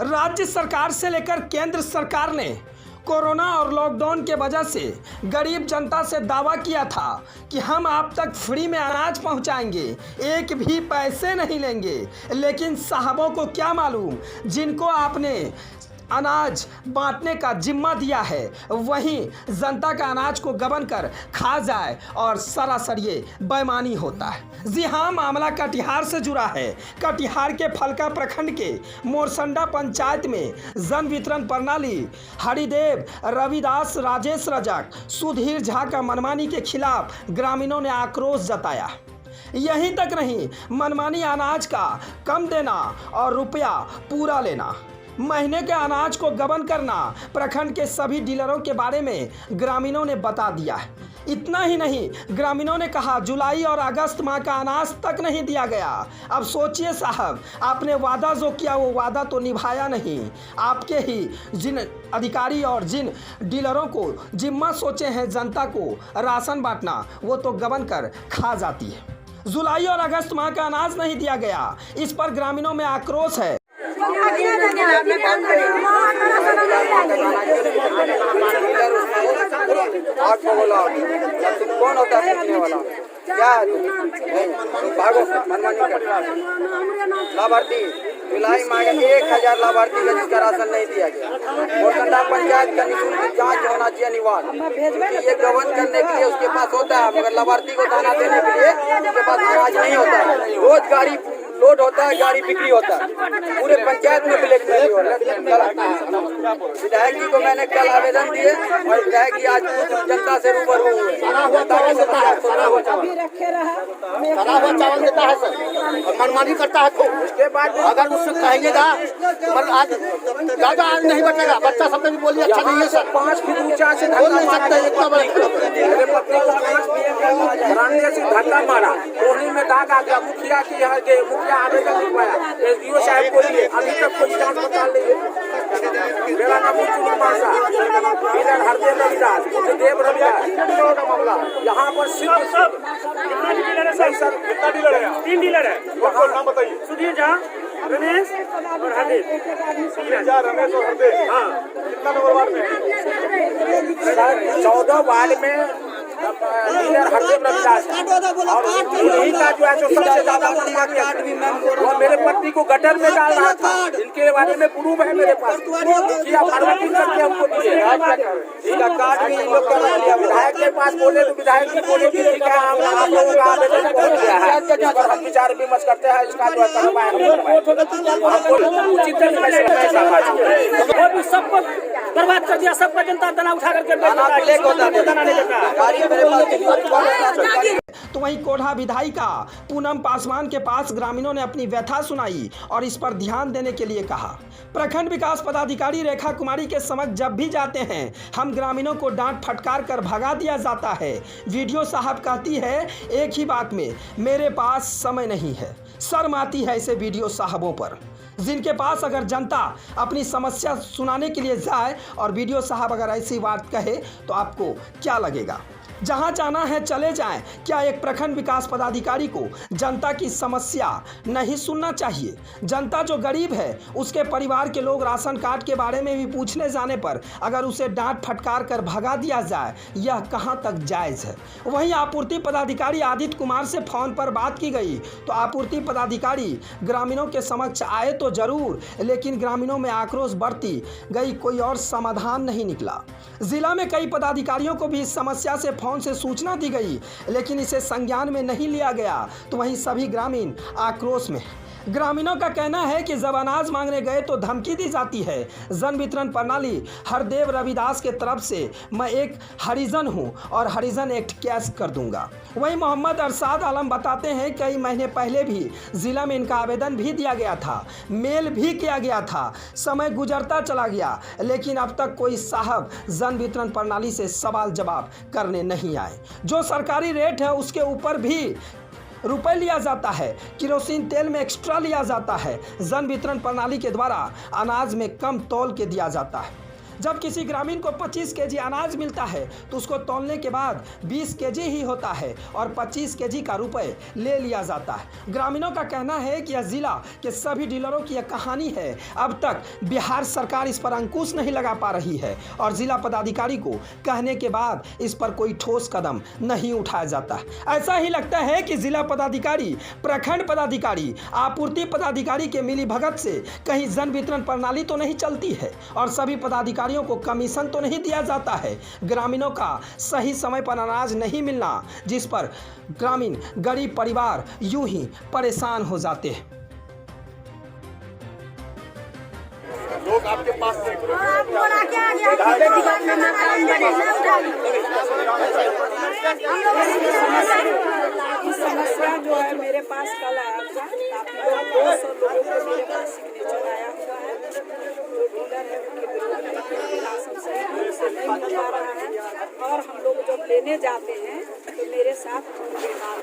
राज्य सरकार से लेकर केंद्र सरकार ने कोरोना और लॉकडाउन के वजह से गरीब जनता से दावा किया था कि हम आप तक फ्री में अनाज पहुंचाएंगे, एक भी पैसे नहीं लेंगे। लेकिन साहबों को क्या मालूम, जिनको आपने अनाज बांटने का जिम्मा दिया है वहीं जनता का अनाज को गबन कर खा जाए और सरासर ये बेईमानी होता है। जी हाँ, मामला कटिहार से जुड़ा है। कटिहार के फलका प्रखंड के मोरसंडा पंचायत में जन वितरण प्रणाली हरिदेव, रविदास, राजेश रजक, सुधीर झा का मनमानी के खिलाफ ग्रामीणों ने आक्रोश जताया। यहीं तक नहीं, मनमानी अनाज का कम देना और रुपया पूरा लेना, महीने के अनाज को गबन करना प्रखंड के सभी डीलरों के बारे में ग्रामीणों ने बता दिया है। इतना ही नहीं, ग्रामीणों ने कहा जुलाई और अगस्त माह का अनाज तक नहीं दिया गया। अब सोचिए साहब, आपने वादा जो किया वो वादा तो निभाया नहीं। आपके ही जिन अधिकारी और जिन डीलरों को जिम्मा सोचे हैं जनता को राशन बांटना, वो तो गबन कर खा जाती है। जुलाई और अगस्त माह का अनाज नहीं दिया गया, इस पर ग्रामीणों में आक्रोश है। कौन होता है सीखने वाला? क्या भागो लाभार्थी जुलाई माह 1000 लाभार्थी का जिसका राशन नहीं दिया गया। मोरसंडा पंचायत का निःशुल्क जांच होना चाहिए अनिवार्य। ये गबन करने के लिए उसके पास होता है, मगर लाभार्थी को दाना देने के लिए उसके पास अनाज नहीं होता है। रोज गाड़ी लोड होता है, गाड़ी बिक्री होता है, पूरे पंचायत में ब्लैकमेल हो रहा है। विधायक जी को मैंने कल आवेदन दिए और विधायक जी आज जनता से रूबरू हुए। चावल देता है सर और मनमानी करता है। तो उसके बाद अगर उससे कहेंगेगा आज ज्यादा आज नहीं बचेगा, बच्चा सबने भी बोलिए अच्छा नहीं है सर। 5 फीट ऊंचा से बोल नहीं सकता, इतना बड़ा धक्का मारा, कोहनी में दाग आ गया। मुखिया की यहाँ के मुखिया आवेदन लिखवाया, एसडीओ साहब को लिए, अभी तक कोई जांच पड़ताल नहीं है। मेरा नाम डीलर हरदेव रविदास, देव रविदास मामला यहाँ पर कितना डीलर है? 3 डीलर है। नाम बताइए। सुधीर झा, रमेश और हरदेव। सुधीर झा, रमेश और हरदेव। हाँ, कितना नंबर वार्ड में? 14 वार्ड में डीलर हरदेव रविदास और यही का जो है जो सबसे ज्यादा और मेरे पत्नी को गटर में डाल रहा था। इनके बारे में प्रूफ है मेरे पास। करके हमको दिए इसका कार्ड भी लोग कर लिया। विधायक के पास बोले तो विधायक जी बोले कि ठीक है, हम लोगों का आवेदन पहुंच गया है और हम विचार विमर्श करते हैं इसका जो है सबको बर्बाद कर दिया। सबका जनता दाना उठा करके तो वहीं कोढ़ा विधायिका पूनम पासवान के पास ग्रामीणों ने अपनी व्यथा सुनाई और इस पर ध्यान देने के लिए कहा। प्रखंड विकास पदाधिकारी रेखा कुमारी के समक्ष जब भी जाते हैं हम ग्रामीणों को डांट फटकार कर भगा दिया जाता है। वीडियो साहब कहती है एक ही बात में, मेरे पास समय नहीं है। शर्म आती है ऐसे वीडियो साहबों पर, जिनके पास अगर जनता अपनी समस्या सुनाने के लिए जाए और वीडियो साहब अगर ऐसी बात कहे तो आपको क्या लगेगा? जहां जाना है चले जाएं। क्या एक प्रखंड विकास पदाधिकारी को जनता की समस्या नहीं सुनना चाहिए? जनता जो गरीब है उसके परिवार के लोग राशन कार्ड के बारे में भी पूछने जाने पर अगर उसे डांट फटकार कर भगा दिया जाए, यह कहां तक जायज़ है? वहीं आपूर्ति पदाधिकारी आदित्य कुमार से फोन पर बात की गई तो आपूर्ति पदाधिकारी ग्रामीणों के समक्ष आए तो जरूर, लेकिन ग्रामीणों में आक्रोश बढ़ती गई, कोई और समाधान नहीं निकला। जिला में कई पदाधिकारियों को भी इस समस्या से फोन से सूचना दी गई, लेकिन इसे संज्ञान में नहीं लिया गया। तो वहीं सभी ग्रामीण आक्रोश में। ग्रामीणों का कहना है कि जब अनाज मांगने गए तो धमकी दी जाती है। जन वितरण प्रणाली हरदेव रविदास के तरफ से मैं एक हरिजन हूं और हरिजन एक्ट कैश कर दूंगा। वहीं मोहम्मद अरसाद आलम बताते हैं कई महीने पहले भी जिला में इनका आवेदन भी दिया गया था, मेल भी किया गया था। समय गुजरता चला गया, लेकिन अब तक कोई साहब जन वितरण प्रणाली से सवाल जवाब करने नहीं आए। जो सरकारी रेट है उसके ऊपर भी रुपए लिया जाता है, केरोसिन तेल में एक्स्ट्रा लिया जाता है। जन वितरण प्रणाली के द्वारा अनाज में कम तौल के दिया जाता है। जब किसी ग्रामीण को 25 केजी अनाज मिलता है तो उसको तौलने के बाद 20 केजी ही होता है और 25 केजी का रुपए ले लिया जाता है। ग्रामीणों का कहना है कि यह जिला के सभी डीलरों की यह कहानी है। अब तक बिहार सरकार इस पर अंकुश नहीं लगा पा रही है और जिला पदाधिकारी को कहने के बाद इस पर कोई ठोस कदम नहीं उठाया जाता। ऐसा ही लगता है कि जिला पदाधिकारी, प्रखंड पदाधिकारी, आपूर्ति पदाधिकारी के मिली भगत से कहीं जन वितरण प्रणाली तो नहीं चलती है और सभी पदाधिकारियों को कमीशन तो नहीं दिया जाता है। ग्रामीणों का सही समय पर अनाज नहीं मिलना, जिस पर ग्रामीण गरीब परिवार यूं ही परेशान हो जाते हैं। लोग आपके पास से समस्या जो है मेरे पास कल आया था, काफी 200 लोगों को मेरे पास सिग्नेचर आया हुआ है। जो डीलर है उनके राशन सही ढंग से नहीं मिल पा रहा है और हम लोग जब लेने जाते हैं तो मेरे साथ बेकार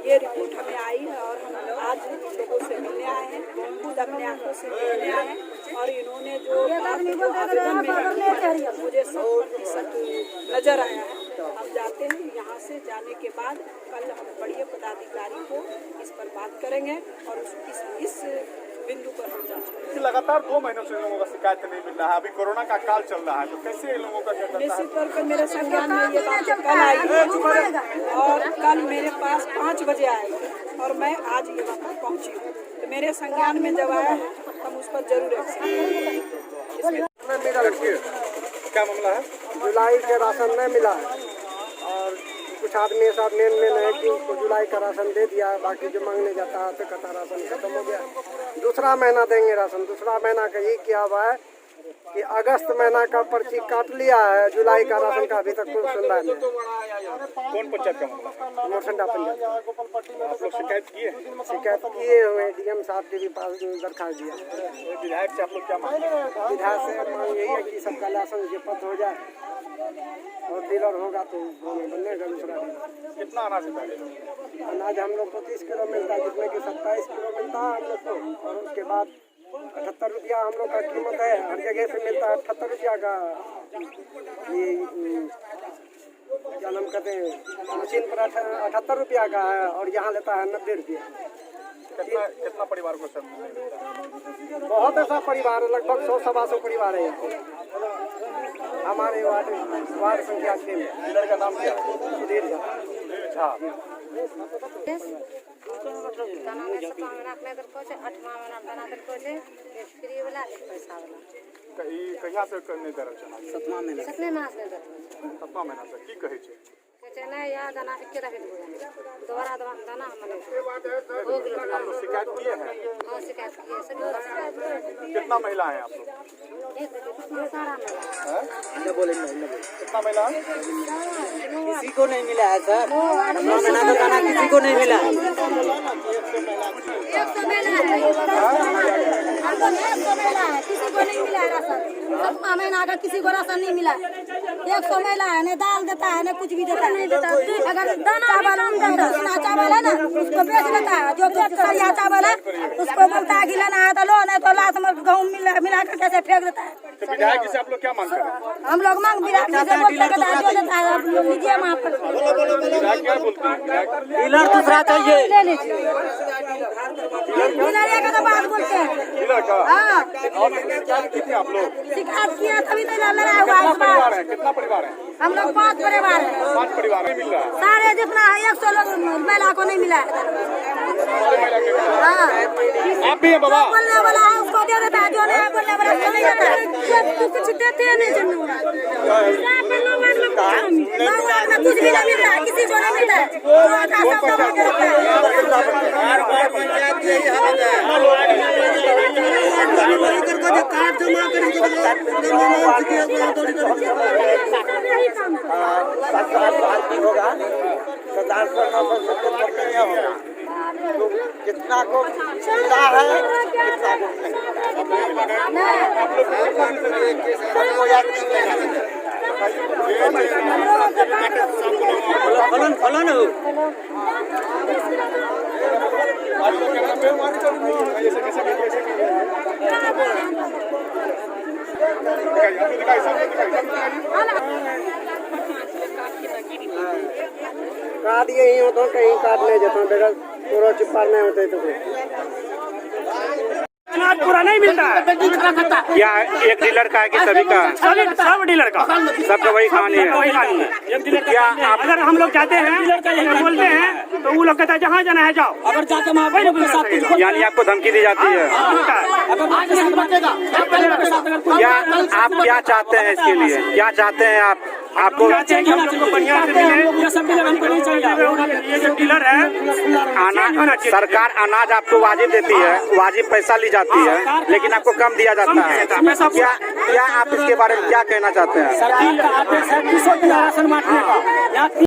ये रिपोर्ट हमें आई है और हम आज लोगों से मिलने आए हैं, खुद अपने आंखों से मिलने आए हैं और इन्होंने जो आवेदन में मुझे 100% नजर आया है। हम जाते हैं, यहाँ से जाने के बाद कल हम बड़े पदाधिकारी को इस पर बात करेंगे और इस बिंदु पर हम जांच। लगातार 2 महीनों से लोगों का शिकायत नहीं मिल रहा है। अभी कोरोना का काल चल रहा है तो कैसे इन लोगों का क्या करता है? निश्चित तौर पर मेरे संज्ञान में ये बात कल आई और कल मेरे पास 5 बजे आएगी और मैं आज यहाँ पर पहुँची हूँ। तो मेरे संज्ञान में जब आया है हम उस पर जरूर एक्शन लेंगे। क्या मामला है? जुलाई के राशन नहीं मिला है और कुछ आदमी ऐसा मेन है कि उनको जुलाई का राशन दे दिया, बाकी जो मांगने जाता है तो कहता राशन खत्म हो गया। दूसरा महीना देंगे राशन। दूसरा महीना का ये किया हुआ है कि अगस्त महीना का पर्ची काट लिया है, जुलाई का राशन का अभी तक कोई सुनवाई नहीं। कौन पंचायत का मामला? मोरसंडा पंचायत। आप लोग शिकायत किए? शिकायत किए हुए डीएम साहब के भी पास दरखास्त दिया। विधायक से आप लोग क्या मांग रहे हैं? विधायक से मांग यही है कि सबका राशन जो पद हो जाए और डीलर होगा तो बनेगा दूसरा। कितना अनाज मिलता है? अनाज हम लोग को 30 किलो मिलता है, जिसमें कि 27 किलो मिलता है हम लोग को और उसके बाद 78 रुपया हम लोग का कीमत है। हर जगह से मिलता है 78 रुपया का। ये क्या नाम कहते हैं, मशीन पर 78 रुपया का है और यहाँ लेता है 90 रुपया। कितना परिवार को सर? बहुत ऐसा परिवार, लगभग 100-125 परिवार है हमारे वार्ड संख्या 6 में। डीलर का नाम क्या है? सुधीर झा। दाना में 7वां महीना के दर को 8वां महीना दाना दर को फ्री वाला एक पैसा वाला कहिया से करने दर चला? 7वां महीना। 7वें मास में दर 7वां महीना से की कहै छै? कहते नहीं या दाना एक दफे दोबारा दाना हमने हो आप लोग शिकायत किए हैं? हाँ शिकायत की है सभी। कितना महिला है आप लोग? सारा मिला बोले कितना महिला है? किसी को नहीं मिला है सर। 7वां महीना का दाना किसी को नहीं मिला है। 100 मिला है हमको 100 मिला है, किसी को नहीं मिला है राशन। 7वां महीना का किसी को राशन नहीं मिला। 100 मिला है, न दाल देता है न कुछ भी देता है। अगर चावल है ना उसको बेच लेता है, जो सरिया चावल है उसको बोलता है कि लेना है तो लो, नहीं तो लात में गेहूँ मिला कर कैसे फेंक देता है। तो विधायक जी से आप लोग क्या मांग कर रहे हैं? हम लोग मांग विधायक जी से बोलते हैं जो देता है आप लोग लीजिए वहाँ पर। विधायक क्या बोलते हैं? डीलर दूसरा चाहिए। ले लीजिए डीलर का तो बात बोलते हैं। डीलर का? हाँ और शिकायत की थी आप लोग? शिकायत किया तभी तो लड़ा हुआ है इस बार। परिवार है? कितना परिवार है? हम लोग 5 परिवार हैं। 5 परिवार नहीं मिल रहा है? सारे जितना 100 लोग महिला को नहीं मिला है। हाँ आप भी हैं बाबा? बोलने वाला है उसको दे देता है, जो नहीं बोलने वाला उसको नहीं देता है। तू कुछ देते हैं नहीं जनू भगवान में कुछ भी नहीं मिल रहा है, किसी को नहीं मिलता है। जितना को मिला है कितना को फलन हो। काट यही होता कहीं काट ले जाता बगैर पूरा चिपकार नहीं होते तो अनाज पूरा नहीं मिलता है। या एक डीलर का है कि सभी का? सब डीलर का, सबका वही कहानी है। वही कहानी है। एक डीलर का क्या आप अगर हम लोग जाते हैं अगर बोलते हैं तो वो लोग कहता है जहाँ जाना है जाओ, अगर जाके वहाँ वही ना सब कुछ यानी आपको धमकी दी जाती है? क्या आप क्या चाहते हैं इसके लिए? क्या चाहते हैं आप? आपको बढ़िया से मिले, ये सब डीलर हमको नहीं चाहिए। ये जो डीलर है अनाज, सरकार अनाज आपको वाजिब देती है, वाजिब पैसा ली जाती है, लेकिन आपको कम दिया जाता है। क्या आप इसके बारे में क्या कहना चाहते हैं? सरकार का आदेश है 200 राशन बांटने का।